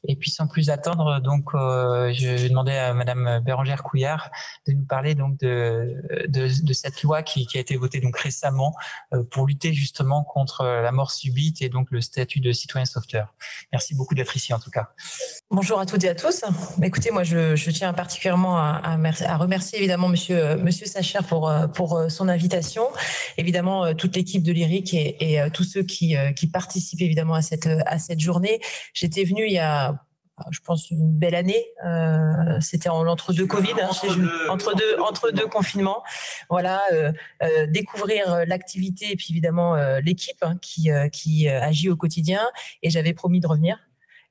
Et puis sans plus attendre, donc je vais demander à Madame Bérangère Couillard de nous parler donc de cette loi qui a été votée donc récemment pour lutter justement contre la mort subite et donc le statut de citoyen sauveteur. Merci beaucoup d'être ici en tout cas. Bonjour à toutes et à tous. Écoutez, moi je tiens particulièrement à remercier évidemment Monsieur Sacher pour son invitation, évidemment toute l'équipe de l'IRIC et tous ceux qui participent évidemment à cette journée. J'étais venue il y a, je pense, une belle année. C'était en l'entre-deux Covid, entre deux confinements. Voilà, découvrir l'activité et puis évidemment l'équipe qui agit au quotidien. Et j'avais promis de revenir.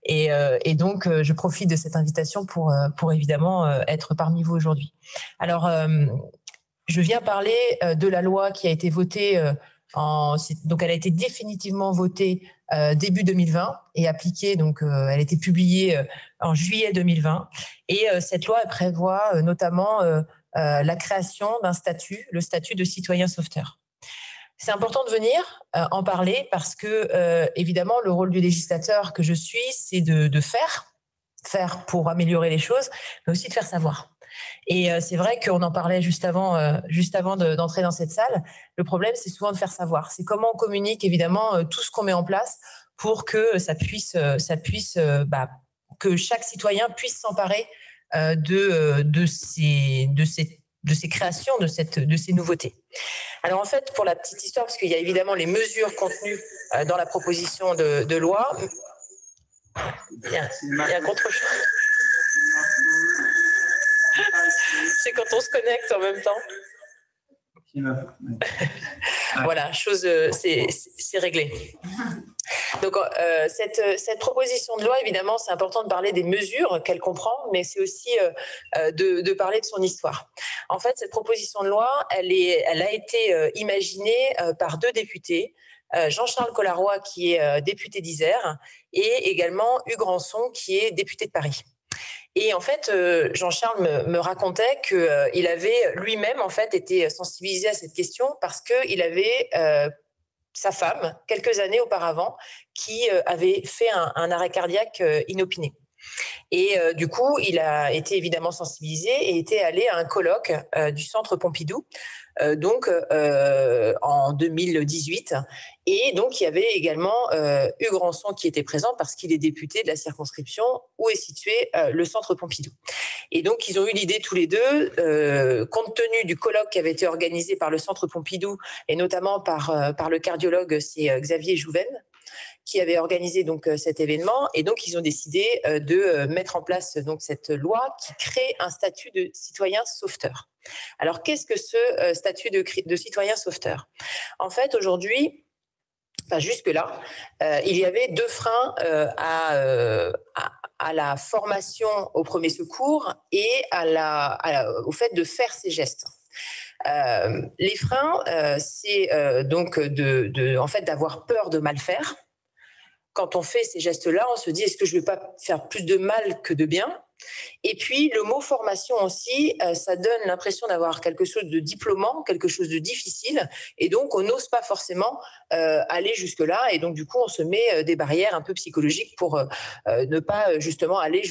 Et donc, je profite de cette invitation pour évidemment être parmi vous aujourd'hui. Alors, je viens parler de la loi qui a été votée. Donc, elle a été définitivement votée début 2020 et appliquée. Donc, elle a été publiée en juillet 2020. Et cette loi elle prévoit notamment la création d'un statut, le statut de citoyen sauveteur. C'est important de venir en parler parce que, évidemment, le rôle du législateur que je suis, c'est de faire pour améliorer les choses, mais aussi de faire savoir. Et c'est vrai qu'on en parlait juste avant d'entrer dans cette salle. Le problème, c'est souvent de faire savoir. C'est comment on communique, évidemment, tout ce qu'on met en place pour que ça puisse que chaque citoyen puisse s'emparer de ces créations, de ces nouveautés. Alors en fait, pour la petite histoire, parce qu'il y a évidemment les mesures contenues dans la proposition de loi, il y a un contre-champ. C'est quand on se connecte en même temps. Voilà, c'est réglé. Donc, cette proposition de loi, évidemment, c'est important de parler des mesures qu'elle comprend, mais c'est aussi de parler de son histoire. En fait, cette proposition de loi, elle a été imaginée par deux députés, Jean-Charles Collaroy, qui est député d'Isère, et également Hugues Rançon, qui est député de Paris. Et en fait, Jean-Charles me racontait qu'il avait lui-même en fait été sensibilisé à cette question parce qu'il avait sa femme, quelques années auparavant, qui avait fait un arrêt cardiaque inopiné. Et du coup, il a été évidemment sensibilisé et était allé à un colloque du Centre Pompidou, en 2018. Et donc, il y avait également Hugues Rançon qui était présent parce qu'il est député de la circonscription où est situé le Centre Pompidou. Et donc, ils ont eu l'idée tous les deux, compte tenu du colloque qui avait été organisé par le Centre Pompidou et notamment par le cardiologue, c'est Xavier Jouven, qui avait organisé donc cet événement, et donc ils ont décidé de mettre en place donc cette loi qui crée un statut de citoyen sauveteur. Alors qu'est-ce que ce statut de citoyen sauveteur? En fait, aujourd'hui, jusque-là, il y avait deux freins à la formation au premier secours et au fait de faire ces gestes. Les freins, c'est donc en fait d'avoir peur de mal faire. Quand on fait ces gestes-là, on se dit, est-ce que je ne vais pas faire plus de mal que de bien? Et puis, le mot formation aussi, ça donne l'impression d'avoir quelque chose de diplômant, quelque chose de difficile. Et donc, on n'ose pas forcément aller jusque-là. Et donc, du coup, on se met des barrières un peu psychologiques pour ne pas justement aller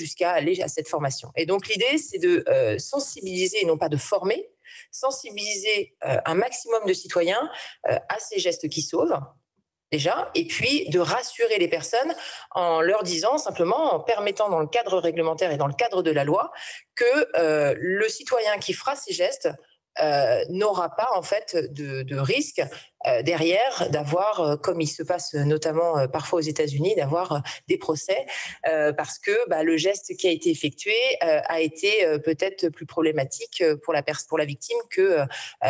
à cette formation. Et donc, l'idée, c'est de sensibiliser et non pas de former, sensibiliser un maximum de citoyens à ces gestes qui sauvent. Déjà, et puis de rassurer les personnes en leur disant simplement, en permettant dans le cadre réglementaire et dans le cadre de la loi, que le citoyen qui fera ces gestes n'aura pas en fait de risque derrière d'avoir, comme il se passe notamment parfois aux États-Unis, d'avoir des procès parce que le geste qui a été effectué a été peut-être plus problématique pour la victime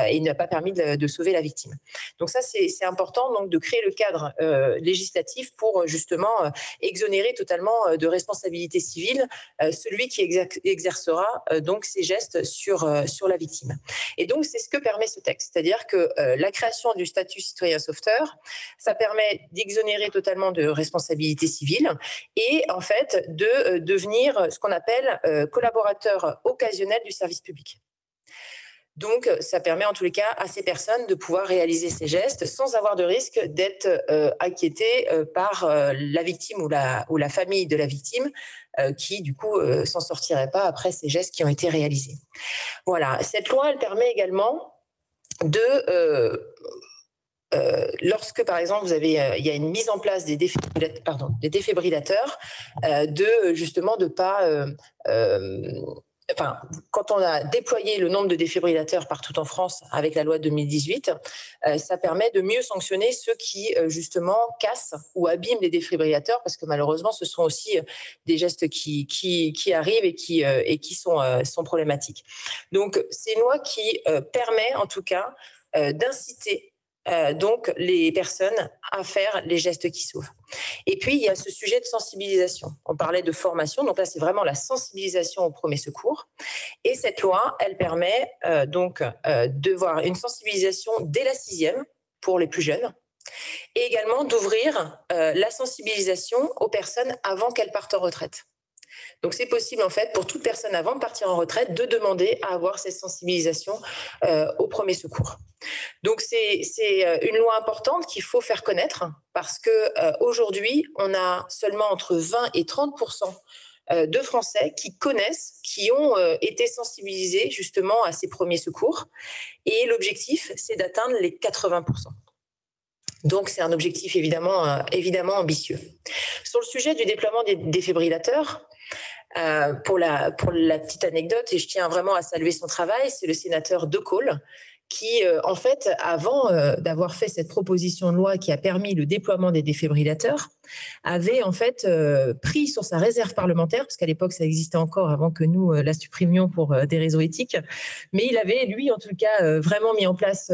et n'a pas permis de sauver la victime. Donc ça, c'est important donc de créer le cadre législatif pour justement exonérer totalement de responsabilité civile celui qui exercera donc ces gestes sur la victime. Et donc, c'est ce que permet ce texte. C'est-à-dire que la création du statut citoyen sauveteur, ça permet d'exonérer totalement de responsabilité civile et en fait de devenir ce qu'on appelle collaborateur occasionnel du service public. Donc, ça permet en tous les cas à ces personnes de pouvoir réaliser ces gestes sans avoir de risque d'être inquiétées par la victime ou la famille de la victime qui, du coup, s'en sortirait pas après ces gestes qui ont été réalisés. Voilà, cette loi, elle permet également de... lorsque, par exemple, il y a une mise en place des défibrillateurs, justement de pas... quand on a déployé le nombre de défibrillateurs partout en France avec la loi de 2018, ça permet de mieux sanctionner ceux qui, justement, cassent ou abîment les défibrillateurs, parce que malheureusement, ce sont aussi des gestes qui arrivent et qui sont problématiques. Donc, c'est une loi qui permet, en tout cas, d'inciter donc les personnes à faire les gestes qui sauvent. Et puis, il y a ce sujet de sensibilisation. On parlait de formation, donc là, c'est vraiment la sensibilisation au premier secours. Et cette loi, elle permet de voir une sensibilisation dès la 6e pour les plus jeunes, et également d'ouvrir la sensibilisation aux personnes avant qu'elles partent en retraite. Donc, c'est possible, en fait, pour toute personne avant de partir en retraite, de demander à avoir cette sensibilisation au premier secours. Donc, c'est une loi importante qu'il faut faire connaître parce qu'aujourd'hui, on a seulement entre 20 et 30% de Français qui connaissent, qui ont été sensibilisés justement à ces premiers secours. Et l'objectif, c'est d'atteindre les 80%. Donc, c'est un objectif évidemment ambitieux. Sur le sujet du déploiement des défibrillateurs, pour la petite anecdote, et je tiens vraiment à saluer son travail, c'est le sénateur De Caules qui, en fait, avant d'avoir fait cette proposition de loi qui a permis le déploiement des défibrillateurs, avait en fait pris sur sa réserve parlementaire, parce qu'à l'époque ça existait encore avant que nous la supprimions pour des raisons éthiques, mais il avait, lui en tout cas, vraiment mis en place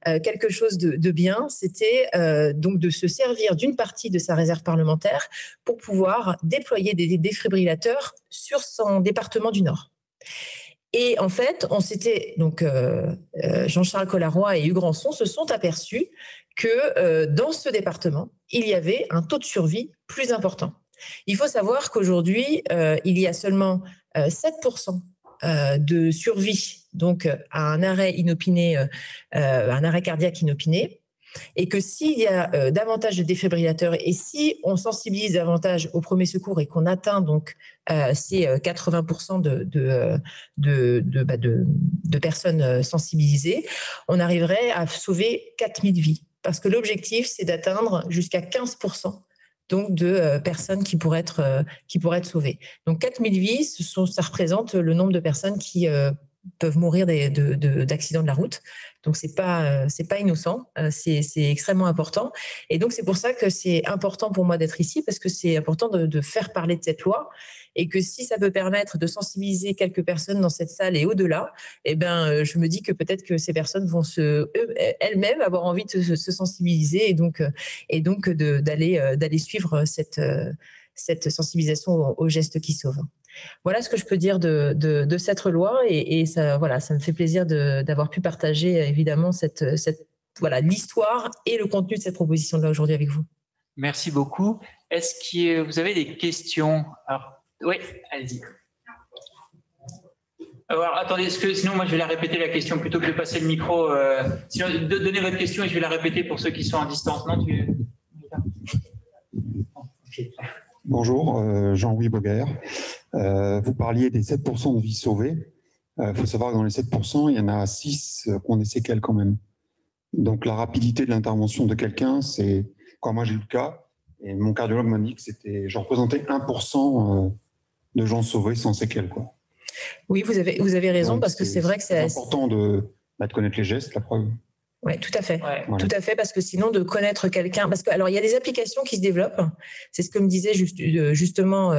quelque chose de bien, c'était donc de se servir d'une partie de sa réserve parlementaire pour pouvoir déployer des défibrillateurs sur son département du Nord. Et en fait, on s'était donc Jean-Charles Collaroy et Hugues Rançon se sont aperçus que dans ce département, il y avait un taux de survie plus important. Il faut savoir qu'aujourd'hui, il y a seulement 7% de survie, donc à un arrêt inopiné, un arrêt cardiaque inopiné, et que s'il y a davantage de défibrillateurs et si on sensibilise davantage au premier secours et qu'on atteint donc ces 80% de personnes sensibilisées, on arriverait à sauver 4000 vies. Parce que l'objectif, c'est d'atteindre jusqu'à 15% donc de personnes qui pourraient être sauvées. Donc 4000 vies, ça représente le nombre de personnes qui peuvent mourir d'accidents de la route. Donc, c'est pas innocent, c'est extrêmement important. Et donc, c'est pour ça que c'est important pour moi d'être ici, parce que c'est important de faire parler de cette loi et que si ça peut permettre de sensibiliser quelques personnes dans cette salle et au-delà, eh ben, je me dis que peut-être que ces personnes vont elles-mêmes avoir envie de se sensibiliser et donc d'aller suivre cette sensibilisation aux gestes qui sauvent. Voilà ce que je peux dire de cette loi et ça, voilà, ça me fait plaisir d'avoir pu partager évidemment l'histoire et le contenu de cette proposition de loi aujourd'hui avec vous. Merci beaucoup. Est-ce que vous avez des questions? Alors, oui, allez-y. Alors, attendez, sinon moi je vais la répéter la question plutôt que de passer le micro. Sinon, donnez votre question et je vais la répéter pour ceux qui sont en distance. Non, okay. Bonjour, Jean-Louis Boguer. Vous parliez des 7% de vies sauvées. Il faut savoir que dans les 7%, il y en a 6 qui ont des séquelles quand même. Donc la rapidité de l'intervention de quelqu'un, c'est... Quand moi j'ai eu le cas, et mon cardiologue m'a dit que je représentais 1% de gens sauvés sans séquelles, quoi. Oui, vous avez raison. Donc, parce que c'est vrai que c'est important de connaître les gestes, la preuve. Oui, tout à fait. Ouais. Tout à fait, parce que sinon, de connaître quelqu'un... Parce que, alors, il y a des applications qui se développent. C'est ce que me disait justement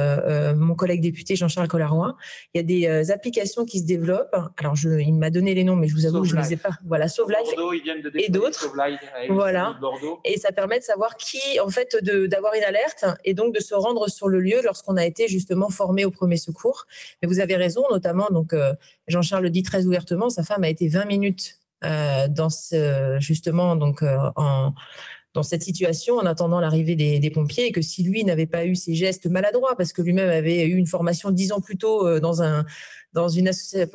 mon collègue député Jean-Charles Collaroy. Il y a des applications qui se développent. Alors, il m'a donné les noms, mais je vous avoue que je ne les ai pas. Voilà, Sauve Life et d'autres. Voilà. Et ça permet de savoir qui, en fait, d'avoir une alerte et donc de se rendre sur le lieu lorsqu'on a été justement formé au premier secours. Mais vous avez raison, notamment, donc Jean-Charles le dit très ouvertement, sa femme a été 20 minutes dans cette situation en attendant l'arrivée des pompiers et que si lui n'avait pas eu ces gestes maladroits parce que lui-même avait eu une formation 10 ans plus tôt dans une association,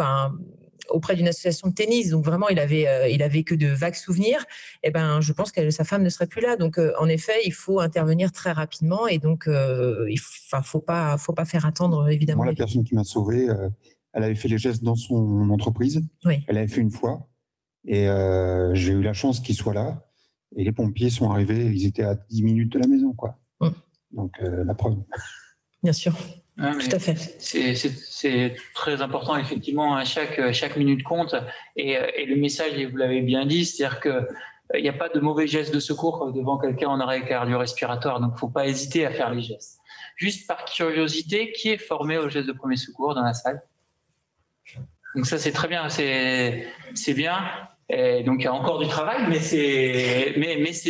auprès d'une association de tennis, donc vraiment il avait que de vagues souvenirs. Et ben, je pense que sa femme ne serait plus là. Donc en effet, il faut intervenir très rapidement et donc faut pas faire attendre évidemment. Moi, la personne qui m'a sauvé, elle avait fait les gestes dans son entreprise. Oui. Elle avait fait une fois et j'ai eu la chance qu'il soit là. Et les pompiers sont arrivés, ils étaient à 10 minutes de la maison, quoi. Donc la preuve. Bien sûr. Ouais, tout à fait. C'est très important, effectivement, à chaque minute compte. Et le message, et vous l'avez bien dit, c'est-à-dire qu'il n'y a pas de mauvais gestes de secours devant quelqu'un en arrêt cardio-respiratoire, donc il ne faut pas hésiter à faire les gestes. Juste par curiosité, qui est formé aux gestes de premier secours dans la salle? Donc ça, c'est très bien, c'est bien. Et donc il y a encore du travail, mais c'est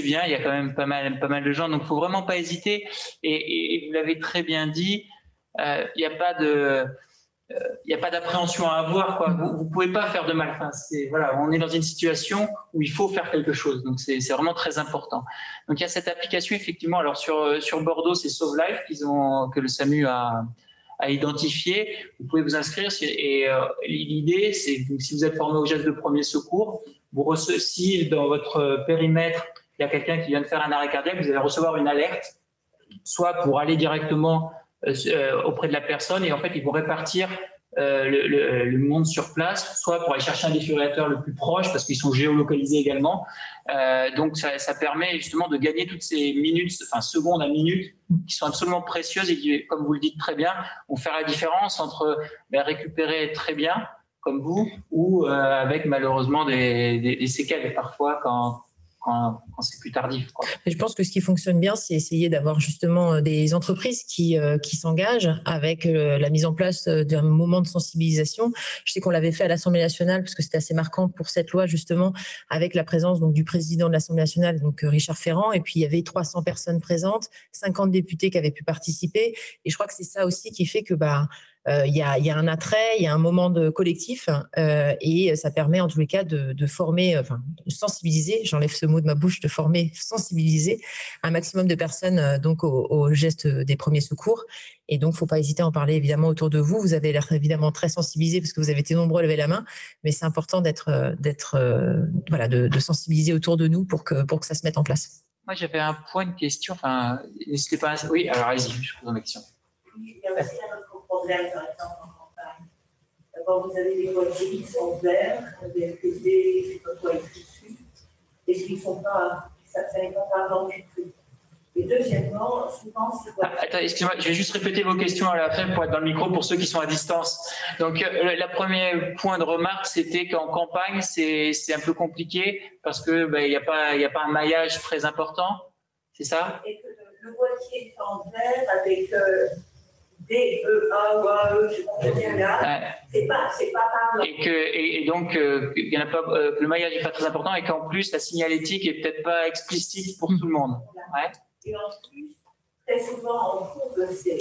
bien, il y a quand même pas mal de gens, donc il ne faut vraiment pas hésiter. Et vous l'avez très bien dit, il n'y a pas d'appréhension à avoir, quoi. Vous pouvez pas faire de mal. Enfin, voilà, on est dans une situation où il faut faire quelque chose, donc c'est vraiment très important. Donc il y a cette application effectivement. Alors sur Bordeaux, c'est Sauve Life que le SAMU a identifié. Vous pouvez vous inscrire et l'idée, c'est que si vous êtes formé aux gestes de premier secours, si dans votre périmètre il y a quelqu'un qui vient de faire un arrêt cardiaque, vous allez recevoir une alerte, soit pour aller directement auprès de la personne et en fait ils vont répartir le monde sur place, soit pour aller chercher un défibrillateur le plus proche parce qu'ils sont géolocalisés également. Donc ça permet justement de gagner toutes ces minutes, enfin secondes à minutes qui sont absolument précieuses et qui, comme vous le dites très bien, vont faire la différence entre récupérer très bien comme vous ou avec malheureusement des séquelles parfois quand c'est plus tardif, quoi. Je pense que ce qui fonctionne bien, c'est essayer d'avoir justement des entreprises qui s'engagent avec la mise en place d'un moment de sensibilisation. Je sais qu'on l'avait fait à l'Assemblée nationale parce que c'était assez marquant pour cette loi justement, avec la présence donc du président de l'Assemblée nationale, donc Richard Ferrand, et puis il y avait 300 personnes présentes, 50 députés qui avaient pu participer. Et je crois que c'est ça aussi qui fait que il y a un attrait, il y a un moment de collectif et ça permet en tous les cas de former, de sensibiliser, j'enlève ce mot de ma bouche, de former, sensibiliser un maximum de personnes donc aux gestes des premiers secours. Et donc, il ne faut pas hésiter à en parler évidemment autour de vous. Vous avez l'air évidemment très sensibilisés parce que vous avez été nombreux à lever la main, mais c'est important de sensibiliser autour de nous pour que ça se mette en place. Moi, j'avais un point de question. Enfin, n'hésitez pas. Oui, alors allez-y, je pose une question. Il y a aussi un autre problème, par exemple, en campagne. D'abord, vous avez des voitures qui sont verts, des LPD, je ne sais pas quoi écrit dessus, et ce qui ne sont pas, ça n'est pas parlant du tout. Et deuxièmement, souvent, c'est quoi? Attends, excusez-moi, je vais juste répéter vos questions à la fin pour être dans le micro pour ceux qui sont à distance. Donc, le premier point de remarque, c'était qu'en campagne, c'est un peu compliqué parce que il y a pas un maillage très important, c'est ça? Et que le boîtier est en vert avec D-E-A ou A-E, je ne sais pas bien là, c'est pas parlant. Et donc, il y en a pas, que le maillage n'est pas très important et qu'en plus, la signalétique est peut-être pas explicite pour tout le monde. Ouais. Et en plus, très souvent, on trouve ces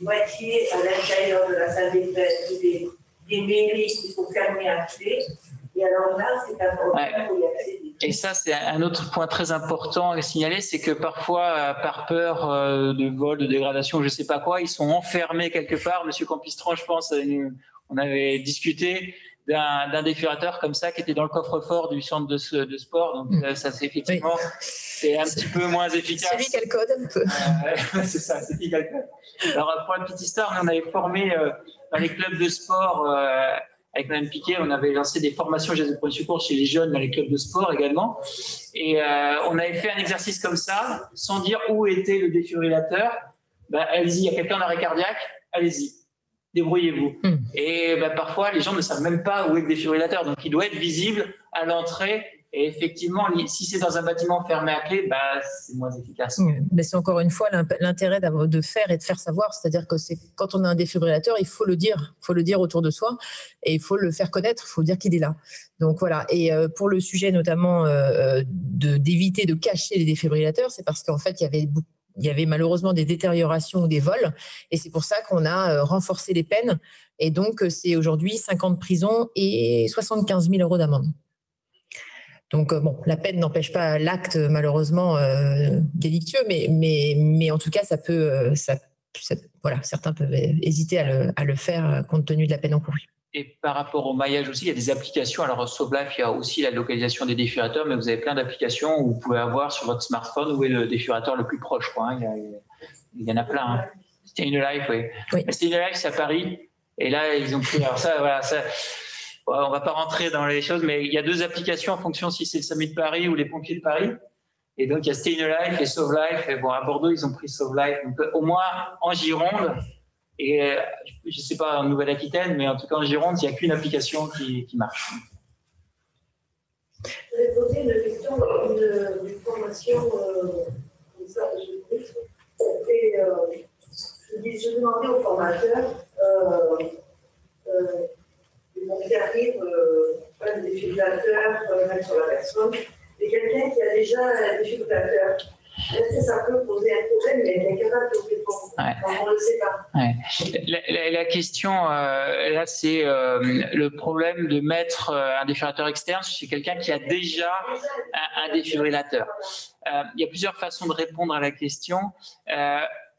boîtiers à l'intérieur de la salle des fêtes ou des mairies qui sont fermées à clé. Et alors là, c'est un problème où il y a accéder. Et ça, c'est un autre point très important à signaler, c'est que parfois, par peur de vol, de dégradation, je ne sais pas quoi, ils sont enfermés quelque part. Monsieur Campistran, je pense, on avait discuté d'un défibrillateur comme ça qui était dans le coffre-fort du centre de sport. Donc ça, c'est effectivement, c'est un petit peu moins efficace. C'est lui qui a le code un peu. C'est ça, c'est lui qui a le code. Alors, pour la petite histoire, nous, on avait formé dans les clubs de sport avec Mme Piquet, on avait lancé des formations gestes de premier secours chez les jeunes dans les clubs de sport également. Et on avait fait un exercice comme ça, sans dire où était le défibrillateur. Allez-y, il y a quelqu'un en arrêt cardiaque, allez-y, débrouillez-vous. Et parfois, les gens ne savent même pas où est le défibrillateur. Donc, il doit être visible à l'entrée. Et effectivement, si c'est dans un bâtiment fermé à clé, c'est moins efficace. Mais c'est encore une fois l'intérêt de faire et de faire savoir. C'est-à-dire que quand on a un défibrillateur, il faut le dire. Il faut le dire autour de soi et il faut le faire connaître. Il faut dire qu'il est là. Donc voilà. Et pour le sujet notamment d'éviter de cacher les défibrillateurs, c'est parce qu'en fait, il y avait malheureusement des détériorations ou des vols. Et c'est pour ça qu'on a renforcé les peines. Et donc, c'est aujourd'hui 5 ans de prison et 75 000 € d'amende. Donc, la peine n'empêche pas l'acte, malheureusement, délictueux, mais en tout cas, certains peuvent hésiter à le faire compte tenu de la peine encourue. Et par rapport au maillage aussi, il y a des applications. Alors, Sauve Life, il y a aussi la localisation des défibrillateurs, mais vous avez plein d'applications où vous pouvez avoir sur votre smartphone où est le défibrillateur le plus proche, quoi, hein. Il y en a plein. Hein. Stay in Life, oui. Stay in Life, c'est à Paris. Et là, ils ont pris. Alors, ça, voilà, ça. On ne va pas rentrer dans les choses, mais il y a 2 applications en fonction si c'est le SAMU de Paris ou les pompiers de Paris. Et donc, il y a Stay in Life et Sauve Life. Et bon, à Bordeaux, ils ont pris Sauve Life. Donc, au moins, en Gironde, et je ne sais pas en Nouvelle-Aquitaine, mais en tout cas en Gironde, il n'y a qu'une application qui marche. Je vais poser une question d'une formation comme ça, et je demandais aux formateurs, qui arrive, un défibrillateur, mettre sur la personne, et quelqu'un qui a déjà un défibrillateur. Est-ce que ça peut poser un problème, mais il est capable de répondre? On ne le sait pas. Ouais. La question, là, c'est le problème de mettre un défibrillateur externe chez quelqu'un qui a déjà un défibrillateur. Il y a plusieurs façons de répondre à la question.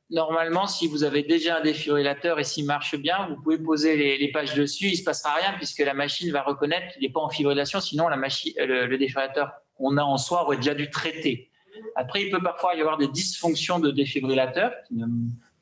Normalement, si vous avez déjà un défibrillateur et s'il marche bien, vous pouvez poser les pages dessus, il ne se passera rien puisque la machine va reconnaître qu'il n'est pas en fibrillation, sinon le défibrillateur qu'on a en soi aurait déjà dû traiter. Après, il peut parfois y avoir des dysfonctions de défibrillateur qui ne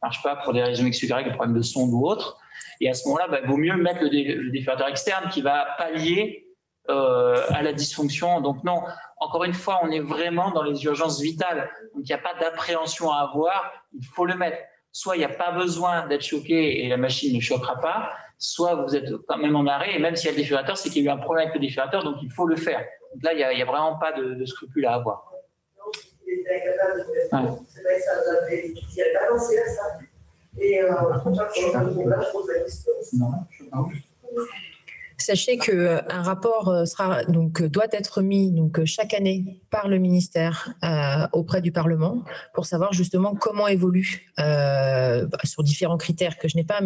marchent pas pour des raisons X ou Y, des problèmes de sonde ou autre. Et à ce moment-là, il vaut mieux mettre le défibrillateur externe qui va pallier à la dysfonction. Donc non, encore une fois, on est vraiment dans les urgences vitales. Donc il n'y a pas d'appréhension à avoir, il faut le mettre. Soit il n'y a pas besoin d'être choqué et la machine ne choquera pas, soit vous êtes quand même en arrêt et même s'il y a le défibrillateur, c'est qu'il y a eu un problème avec le défibrillateur, donc il faut le faire. Donc là, il n'y a vraiment pas de scrupule à avoir. C'est vrai que ça nous a fait avancer à ça. Et je pose la question. Sachez qu'un rapport doit être mis chaque année par le ministère auprès du Parlement pour savoir justement comment évolue sur différents critères que je n'ai pas,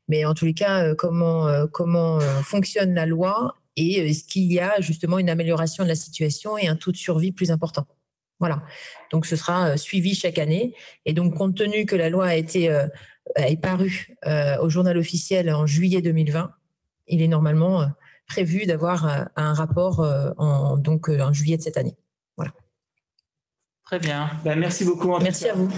mais en tous les cas comment fonctionne la loi et est-ce qu'il y a justement une amélioration de la situation et un taux de survie plus important. Voilà. Donc ce sera suivi chaque année et donc compte tenu que la loi est parue au journal officiel en juillet 2020. Il est normalement prévu d'avoir un rapport en juillet de cette année. Voilà. Très bien. Merci beaucoup. Merci à vous.